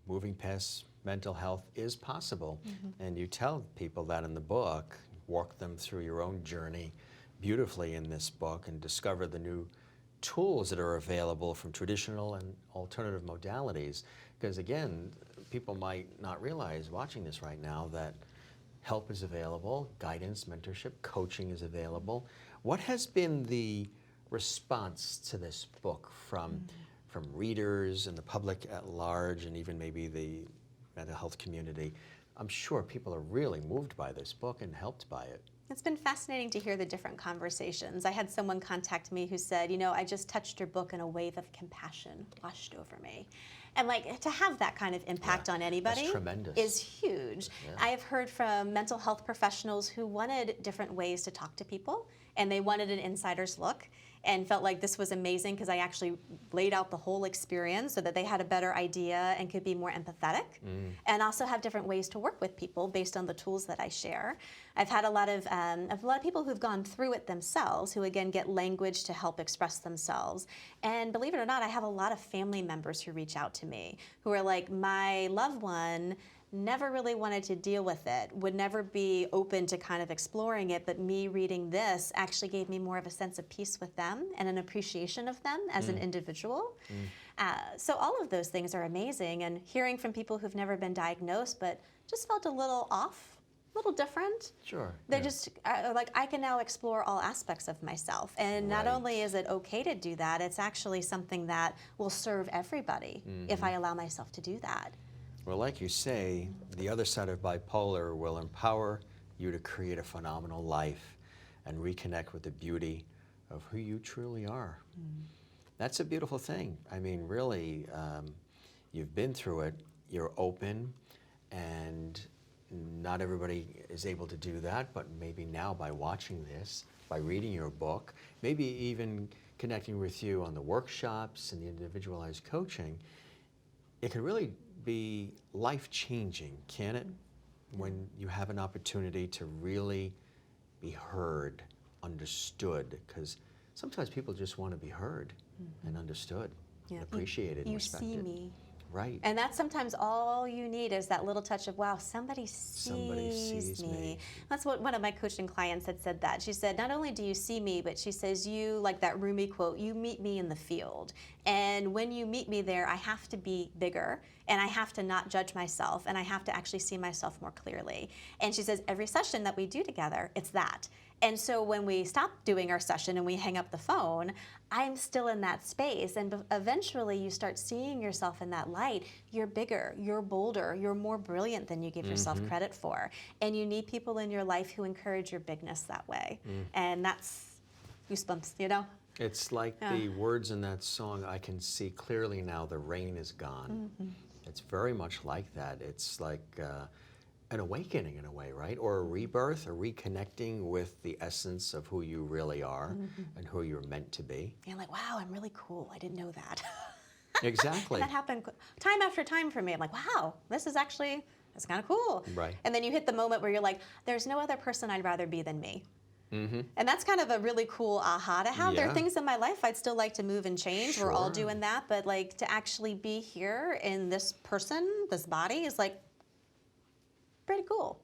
moving past mental health is possible. And you tell people that in the book, walk them through your own journey beautifully in this book and discover the new tools that are available from traditional and alternative modalities. Because again, people might not realize watching this right now that help is available, guidance, mentorship, coaching is available. What has been the response to this book from readers and the public at large, and even maybe the mental health community? I'm sure people are really moved by this book and helped by it. It's been fascinating to hear the different conversations. I had someone contact me who said, I just touched your book and a wave of compassion washed over me. And like, to have that kind of impact on anybody is huge. Yeah. I have heard from mental health professionals who wanted different ways to talk to people, and they wanted an insider's look, and felt like this was amazing because I actually laid out the whole experience so that they had a better idea and could be more empathetic, and also have different ways to work with people based on the tools that I share. I've had a lot of people who've gone through it themselves, who again get language to help express themselves. And believe it or not, I have a lot of family members who reach out to me who are like, my loved one never really wanted to deal with it, would never be open to kind of exploring it, but me reading this actually gave me more of a sense of peace with them and an appreciation of them as an individual. So all of those things are amazing, and hearing from people who've never been diagnosed but just felt a little off, a little different. Sure. They just are like, I can now explore all aspects of myself. And not only is it okay to do that, it's actually something that will serve everybody if I allow myself to do that. Well, like you say, The Other Side of Bipolar will empower you to create a phenomenal life and reconnect with the beauty of who you truly are. That's a beautiful thing. I mean, really, you've been through it, you're open, and not everybody is able to do that, but maybe now by watching this, by reading your book, maybe even connecting with you on the workshops and the individualized coaching, it can really be life-changing, can it? When you have an opportunity to really be heard, understood, because sometimes people just want to be heard and understood, and appreciated and respected. You see me. Right. And that's sometimes all you need, is that little touch of, wow, somebody sees me. That's what one of my coaching clients had said that. She said, not only do you see me, but she says, you, like that Rumi quote, you meet me in the field. And when you meet me there, I have to be bigger, and I have to not judge myself, and I have to actually see myself more clearly. And she says, every session that we do together, it's that. And so when we stop doing our session and we hang up the phone, I'm still in that space. And eventually you start seeing yourself in that light. You're bigger, you're bolder, you're more brilliant than you give yourself credit for. And you need people in your life who encourage your bigness that way. And that's goosebumps, It's like the words in that song, I can see clearly now the rain is gone. It's very much like that. It's like an awakening in a way, right? Or a rebirth, a reconnecting with the essence of who you really are and who you're meant to be. You're like, wow, I'm really cool. I didn't know that. Exactly. That happened time after time for me. I'm like, wow, that's kind of cool. Right. And then you hit the moment where you're like, there's no other person I'd rather be than me. And that's kind of a really cool aha to have. There are things in my life I'd still like to move and change. We're all doing that. But like, to actually be here in this person, this body, is like pretty cool.